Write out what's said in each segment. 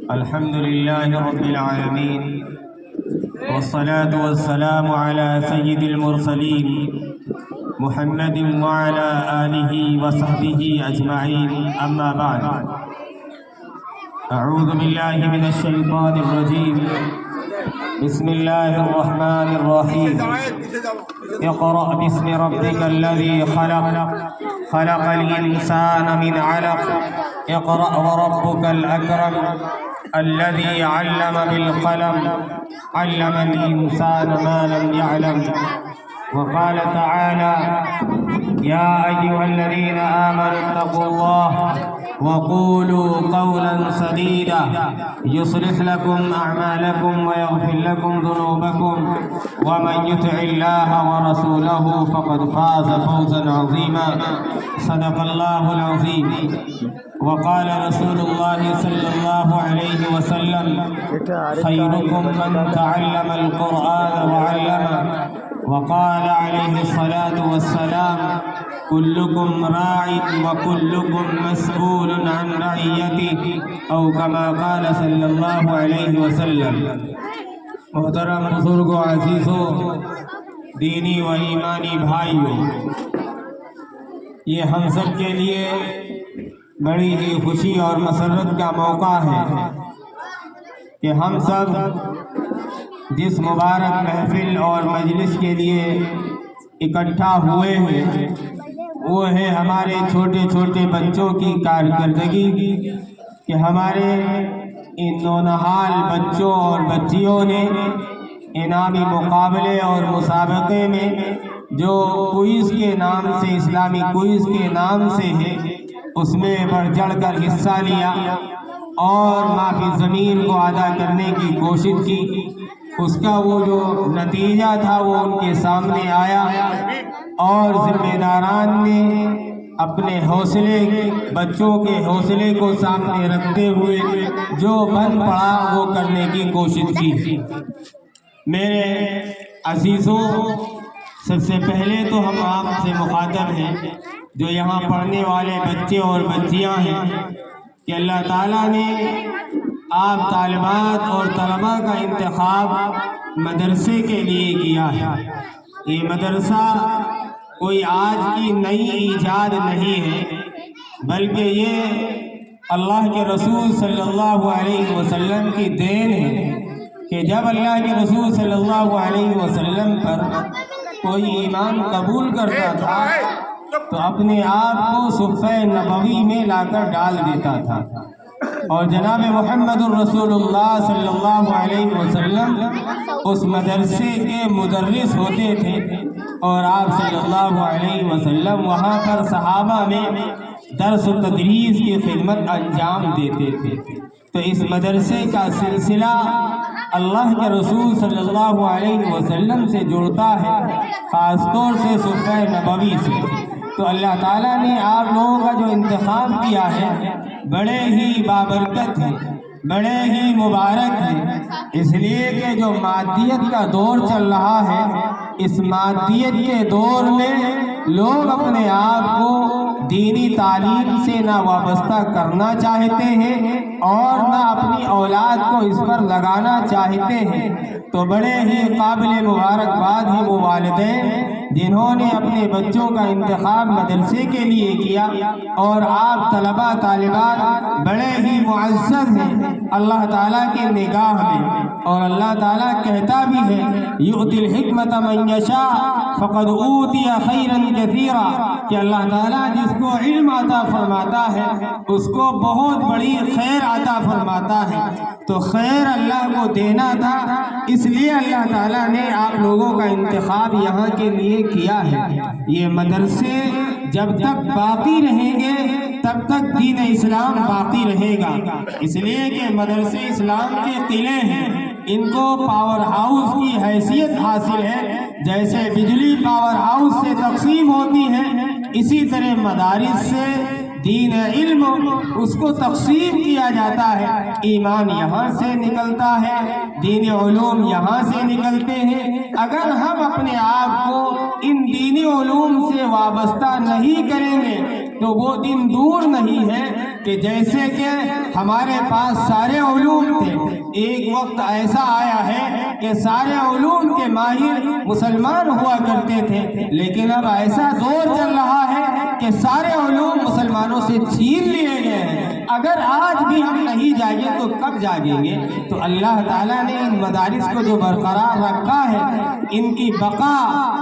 الحمد لله رب العالمين، والصلاة والسلام على سيد المرسلين محمد وعلى آله وصحبه أجمعين، أما بعد. أعوذ بالله من الشيطان الرجيم. بسم الله الرحمن الرحيم. اقرأ باسم ربك الذي خلق، خلق الإنسان من علق. اقرأ وربك الأكرم الذي علم بالقلم، علم الإنسان ما لم يعلم. وقال تعالى: يا أيها الذين آمنوا اتقوا الله وقولوا قولا سديدا يصلح لكم أعمالكم ويغفر لكم ذنوبكم، ومن يطع الله ورسوله فقد فاز فوزا عظيما. صدق الله العظيم. وقال رسول الله صلى الله عليه وسلم: خيركم من تعلم القرآن وعلمه. وقال عليه الصلاة والسلام: كلكم راع وكلكم مسؤول عن رعيته، أو كما قال صلی اللہ علیہ وسلم. محترم بزرگوں، عزیزوں، دینی و ایمانی بھائیوں، یہ ہم سب کے لیے بڑی ہی خوشی اور مسرت کا موقع ہے کہ ہم سب جس مبارک محفل اور مجلس کے لیے اکٹھا ہوئے ہیں وہ ہے ہمارے چھوٹے چھوٹے بچوں کی کارکردگی، کہ ہمارے ان نونہال بچوں اور بچیوں نے انعامی مقابلے اور مسابقے میں جو کوئز کے نام سے، اسلامی کوئز کے نام سے ہے، اس میں بڑھ چڑھ کر حصہ لیا اور معافی ضمیر کو ادا کرنے کی کوشش کی. اس کا وہ جو نتیجہ تھا وہ ان کے سامنے آیا، اور ذمہ داران نے اپنے حوصلے، بچوں کے حوصلے کو سامنے رکھتے ہوئے جو بن پڑا وہ کرنے کی کوشش کی. میرے عزیزوں، سب سے پہلے تو ہم آپ سے مخاطب ہیں جو یہاں پڑھنے والے بچے اور بچیاں ہیں، کہ اللہ تعالیٰ نے آپ طالبات اور طلباء کا انتخاب مدرسے کے لیے کیا ہے. یہ مدرسہ کوئی آج کی نئی ایجاد نہیں ہے، بلکہ یہ اللہ کے رسول صلی اللہ علیہ وسلم کی دین ہے، کہ جب اللہ کے رسول صلی اللہ علیہ وسلم پر کوئی ایمان قبول کرتا تھا تو اپنے آپ کو صفحہ نبوی میں لا کر ڈال دیتا تھا، اور جناب محمد الرسول اللہ صلی اللہ علیہ وسلم اس مدرسے کے مدرس ہوتے تھے، اور آپ صلی اللہ علیہ وسلم وہاں پر صحابہ میں درس و تدریس کی خدمت انجام دیتے تھے. تو اس مدرسے کا سلسلہ اللہ کے رسول صلی اللہ علیہ وسلم سے جڑتا ہے، خاص طور سے صفحہ نبوی سے. تو اللہ تعالیٰ نے آپ لوگوں کا جو انتخاب کیا ہے بڑے ہی بابرکت ہے، بڑے ہی مبارک ہے، اس لیے کہ جو مادیت کا دور چل رہا ہے، اس مادیت کے دور میں لوگ اپنے آپ کو دینی تعلیم سے نہ وابستہ کرنا چاہتے ہیں اور نہ اپنی اولاد کو اس پر لگانا چاہتے ہیں. تو بڑے ہی قابل مبارکباد ہیں وہ والدین جنہوں نے اپنے بچوں کا انتخاب مدرسے کے لیے کیا، اور آپ طلباء طالبات بڑے ہی معزز ہیں اللہ تعالیٰ کی نگاہ میں. اور اللہ تعالیٰ کہتا بھی ہے: یؤتی الحکمت من یشاء فقد اوتی خیرا کثیرا، کہ اللہ تعالیٰ جس کو علم عطا فرماتا ہے اس کو بہت بڑی خیر عطا فرماتا ہے. تو خیر اللہ کو دینا تھا، اس لیے اللہ تعالیٰ نے آپ لوگوں کا انتخاب یہاں کے لیے کیا ہے. یہ مدرسے جب تک باقی رہیں گے تب تک دین اسلام باقی رہے گا، اس لیے کہ مدرسے اسلام کے قلعے ہیں، ان کو پاور ہاؤس کی حیثیت حاصل ہے. جیسے بجلی پاور ہاؤس سے تقسیم ہوتی ہے، اسی طرح مدارس سے دین علم اس کو تقسیم کیا جاتا ہے. ایمان یہاں سے نکلتا ہے، دین علوم یہاں سے نکلتے ہیں. اگر ہم اپنے آپ کو ان دینی علوم سے وابستہ نہیں کریں گے تو وہ دن دور نہیں ہے کہ جیسے کہ ہمارے پاس سارے علوم تھے، ایک وقت ایسا آیا ہے کہ سارے علوم کے ماہر مسلمان ہوا کرتے تھے، لیکن اب ایسا دور چل رہا ہے کہ سارے علوم مسلمانوں سے چھین لیے گئے ہیں۔ اگر آج بھی ہم نہیں جاگیں تو کب جاگیں گے؟ تو اللہ تعالیٰ نے ان مدارس کو جو برقرار رکھا ہے، ان کی بقا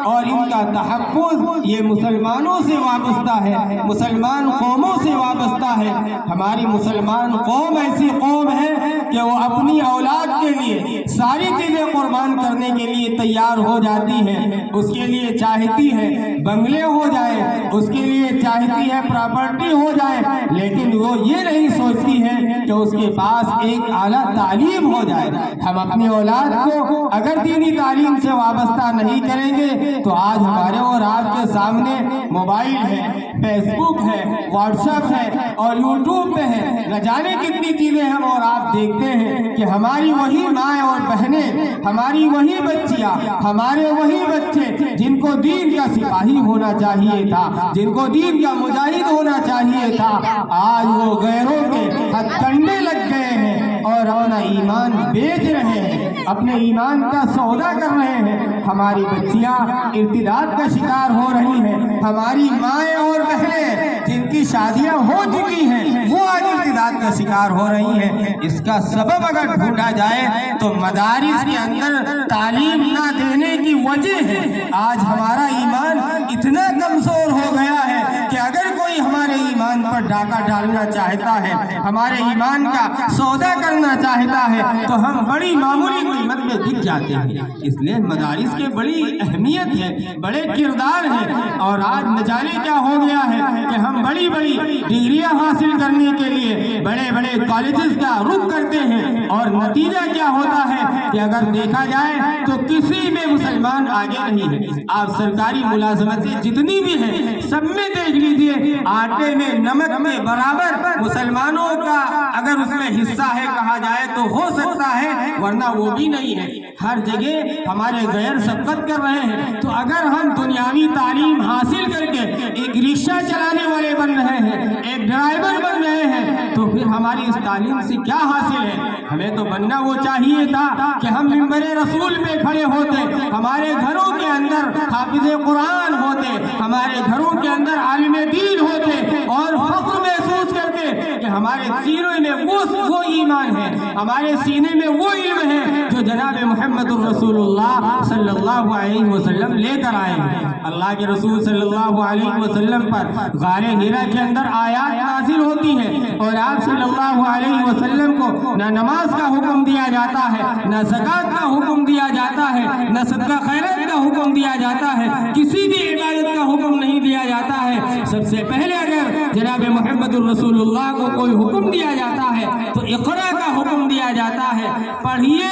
اور ان کا تحفظ یہ مسلمانوں سے وابستہ ہے، مسلمان قوموں سے وابستہ ہے۔ ہماری مسلمان قوم ایسی قوم ہے کہ وہ اپنی اولاد کے لیے ساری چیزیں قربان کرنے کے لیے تیار ہو جاتی ہے، اس کے لیے چاہتی ہے بنگلے ہو جائے، اس کے لیے چاہتی ہے پراپرٹی ہو جائے، لیکن وہ یہ نہیں سوچتی ہے کہ اس کے پاس ایک اعلیٰ تعلیم ہو جائے۔ ہم اپنی اولاد کو اگر دینی تعلیم سے وابستہ نہیں کریں گے تو آج ہمارے اور آپ کے سامنے موبائل ہے، فیس بک ہے، واٹس ایپ ہے اور یوٹیوب پہ ہے، نہ جانے کتنی چیزیں ہم اور آپ دیکھتے ہیں کہ ہماری وہی مائیں اور بہنیں، ہماری وہی بچیاں، ہمارے وہی بچے جن کو دین کا سپاہی ہونا چاہیے تھا، جن کو دین کا مجاہد ہونا چاہیے تھا، آج وہ غیروں کے ہتھ کنڈے لگ گئے ہیں اور اپنا ایمان بیچ رہے ہیں، اپنے ایمان کا سودا کر رہے ہیں۔ ہماری بچیاں ارتداد کا شکار ہو رہی ہیں، ہماری مائیں اور بہنیں جن کی شادیاں ہو چکی ہیں وہ آج ارتداد کا شکار ہو رہی ہیں۔ اس کا سبب اگر ڈھونڈا جائے تو مدارس کے اندر تعلیم نہ دینے کی وجہ ہے۔ آج ہمارا ایمان اتنا کمزور ہو گیا ہے کہ اگر کوئی ہمارے ایمان پر ڈاکہ ڈالنا چاہتا ہے، ہمارے ایمان کا سودا کرنا چاہتا ہے تو ہم بڑی معمولی قیمت میں بک جاتے ہیں۔ اس لیے مدارس کی بڑی اہمیت ہے، بڑے کردار ہیں، اور آج نہ جانے کیا ہو گیا ہے کہ ہم بڑی بڑی ڈگریاں حاصل کرنے کے لیے بڑے بڑے کالجز کا رخ کرتے ہیں، اور نتیجہ کیا ہوتا ہے کہ اگر دیکھا جائے تو کسی میں مسلمان آگے نہیں ہے۔ آپ سرکاری ملازمتیں جتنی بھی ہیں سب میں دیکھ لیجئے، آٹے میں نمک کے برابر مسلمانوں کا اگر اس میں حصہ ہے کہا جائے تو ہو سکتا ہے، ورنہ وہ بھی نہیں ہے۔ ہر جگہ ہمارے غیر سبقت کر رہے ہیں، تو اگر ہم دنیاوی تعلیم حاصل کر کے ایک رکشہ چلانے والے بن رہے ہیں، ایک ڈرائیور بن رہے ہیں، تو پھر ہماری اس تعلیم سے کیا حاصل ہے؟ ہمیں تو بننا وہ چاہیے تھا کہ ہم منبر رسول پہ کھڑے ہوتے، ہمارے گھروں کے اندر حافظ قرآن ہوتے، ہمارے گھروں کے اندر عالم دین ہوتے، اور فخر محسوس کرتے کہ ہمارے سینے میں وہ ایمان ہے، ہمارے سینے میں وہ علم ہے جو جناب محمد الرسول اللہ صلی اللہ علیہ وسلم لے کر آئے ہیں۔ اللہ کے رسول صلی اللہ علیہ وسلم پر غار حرا کے اندر آیات نازل ہوتی ہیں، اور آپ صلی اللہ علیہ وسلم کو نہ نماز کا حکم دیا جاتا ہے، نہ زکوٰۃ کا حکم دیا جاتا ہے، نہ صدقہ خیرات کا حکم دیا جاتا ہے، کسی بھی عبادت کا حکم نہیں دیا جاتا ہے۔ سب سے پہلے اگر جناب محمد الرسول اللہ کو کوئی حکم دیا جاتا ہے تو اقرا کا حکم دیا جاتا ہے، پڑھیے۔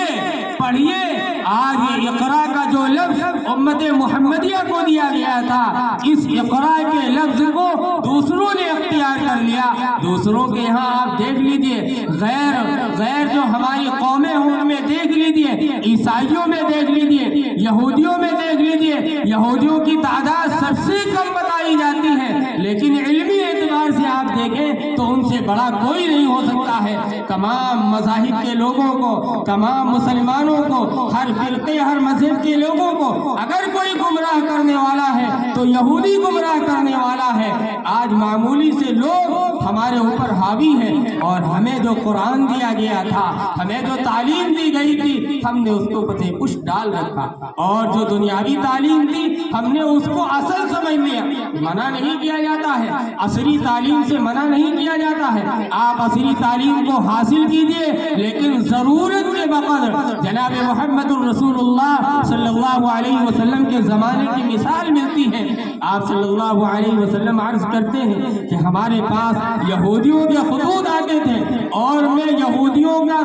آج یہ اقرا کا جو لفظ امت محمدیہ کو دیا گیا تھا، اس اقرا کے لفظ کو دوسروں نے اختیار کر لیا۔ دوسروں کے یہاں آپ دیکھ لیجئے، غیر جو ہماری قومیں ہیں ان میں دیکھ لیجئے، عیسائیوں میں دیکھ لیجئے، یہودیوں میں دیکھ لیجئے، یہودیوں کی تعداد سب سے کم بتائی جاتی ہے، لیکن علمی اعتبار سے آپ دیکھیں تو ان سے بڑا کوئی نہیں ہو سکتا ہے۔ تمام مذاہب کے لوگوں کو، تمام مسلمانوں کو، ہر فرقے ہر مذہب کے لوگوں کو اگر کوئی گمراہ کرنے والا ہے تو یہودی گمراہ کرنے والا ہے۔ آج معمولی سے لوگ ہمارے اوپر حاوی ہیں، اور ہمیں جو قرآن دیا گیا تھا، ہمیں جو تعلیم دی گئی تھی، ہم نے اس کو پتے پش ڈال رکھا، اور جو دنیاوی تعلیم تھی ہم نے اس کو اصل سمجھ لیا۔ منع نہیں کیا جاتا ہے، عصری تعلیم سے منع نہیں کیا جاتا ہے، آپ عصری تعلیم کو حاصل کیجئے، لیکن ضرورت کے بقدر۔ جناب محمد الرسول اللہ صلی اللہ علیہ وسلم کے زمانے کی مثال ملتی ہے۔ آپ صلی اللہ علیہ وسلم عرض کرتے ہیں کہ ہمارے پاس یہودیوں کے خطوط آتے تھے، اور میں یہودیوں کا